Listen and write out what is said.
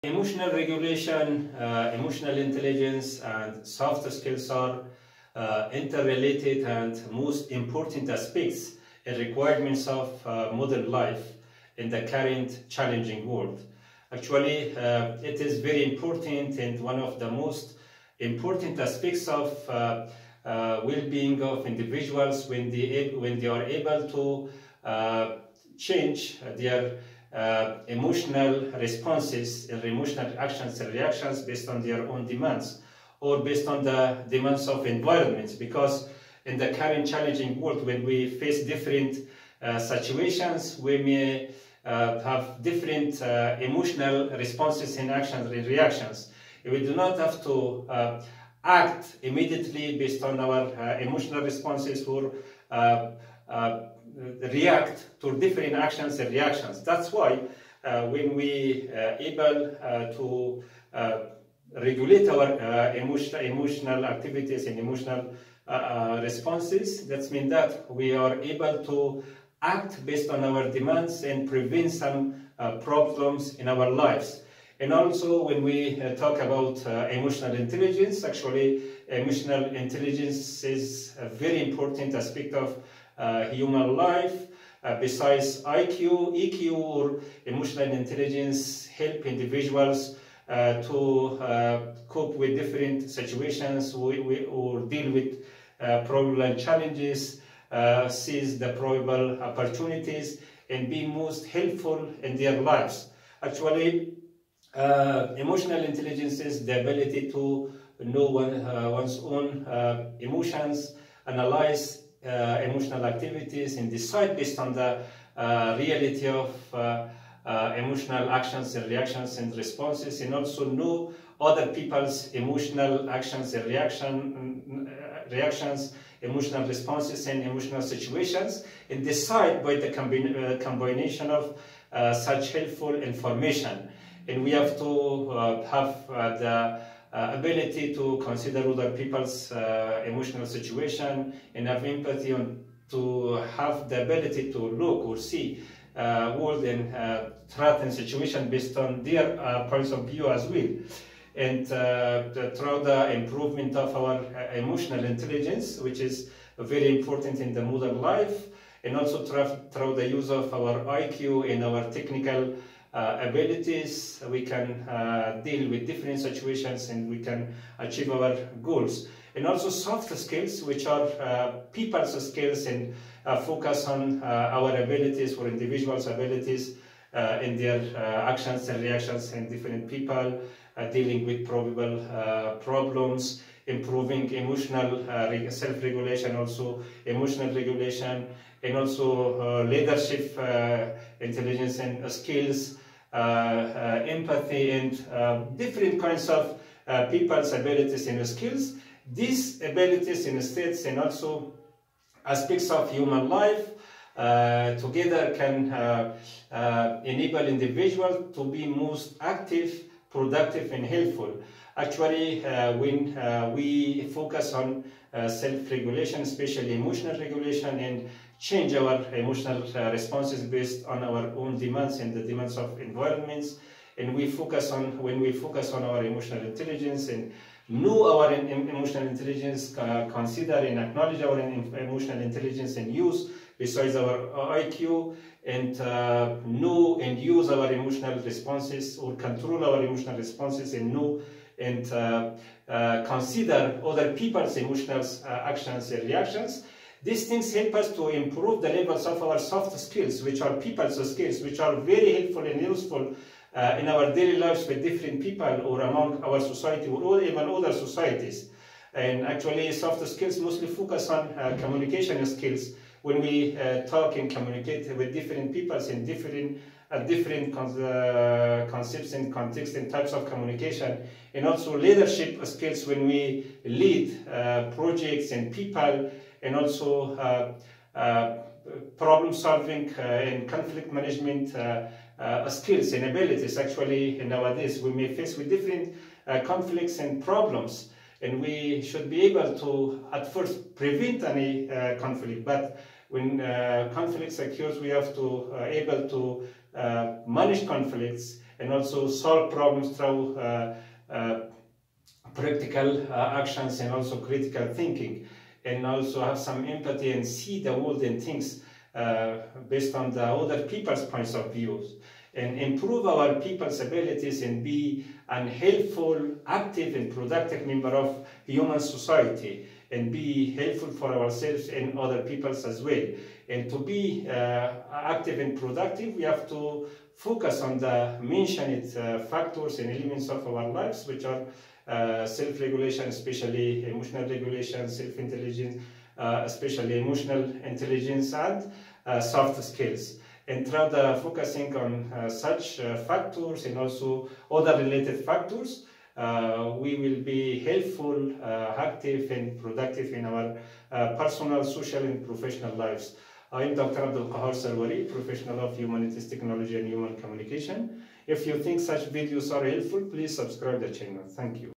Emotional regulation, emotional intelligence, and soft skills are interrelated and most important aspects and requirements of modern life in the current challenging world. Actually, it is very important and one of the most important aspects of well-being of individuals when they are able to change their emotional responses or emotional actions and reactions based on their own demands or based on the demands of environments, because in the current challenging world when we face different situations, we may have different emotional responses and actions and reactions. We do not have to act immediately based on our emotional responses or react to different actions and reactions. That's why when we able to regulate our emotional activities and emotional responses, that means that we are able to act based on our demands and prevent some problems in our lives. And also when we talk about emotional intelligence, actually emotional intelligence is a very important aspect of human life. Besides IQ, EQ or emotional intelligence help individuals to cope with different situations or deal with probable challenges, seize the probable opportunities, and be most helpful in their lives. Actually, emotional intelligence is the ability to know one's own emotions, analyze emotional activities, and decide based on the reality of emotional actions and reactions and responses, and also know other people's emotional actions and reactions, emotional responses and emotional situations, and decide by the combination of such helpful information. And we have to have the ability to consider other people's emotional situation and have empathy on to have the ability to look or see world and threat and situation based on their points of view as well. And through the improvement of our emotional intelligence, which is very important in the modern life, and also through the use of our IQ and our technical abilities, we can deal with different situations and we can achieve our goals. And also soft skills, which are people's skills, and focus on our abilities or individuals' abilities in their actions and reactions and different people, dealing with probable problems, improving emotional self-regulation, also emotional regulation, and also leadership intelligence and skills, empathy, and different kinds of people's abilities and skills. These abilities and states and also aspects of human life together can enable individuals to be most active, productive, and helpful. Actually, when we focus on self-regulation, especially emotional regulation, and change our emotional responses based on our own demands and the demands of environments, and when we focus on our emotional intelligence and know our emotional intelligence, consider and acknowledge our emotional intelligence and use besides our IQ, and know and use our emotional responses or control our emotional responses, and know and consider other people's emotional actions and reactions. These things help us to improve the levels of our soft skills, which are people's skills, which are very helpful and useful in our daily lives with different people or among our society or even other societies. And actually, soft skills mostly focus on communication skills. When we talk and communicate with different peoples in different concepts and contexts and types of communication, and also leadership skills when we lead projects and people, and also problem solving and conflict management skills and abilities. Actually, nowadays we may face with different conflicts and problems, and we should be able to at first prevent any conflict, but when conflicts occurs, we have to able to manage conflicts and also solve problems through practical actions and also critical thinking, and also have some empathy and see the world and things based on the other people's points of views, and improve our people's abilities and be an helpful, active and productive member of human society, and be helpful for ourselves and other peoples as well. And to be active and productive, we have to focus on the mentioned factors and elements of our lives, which are self-regulation, especially emotional regulation, self-intelligence, especially emotional intelligence, and soft skills. And through the focusing on such factors and also other related factors, we will be helpful, active and productive in our personal, social and professional lives. I am Dr. Abdul Qahar Sarwari, professional of humanities, technology and human communication. If you think such videos are helpful, please subscribe the channel. Thank you.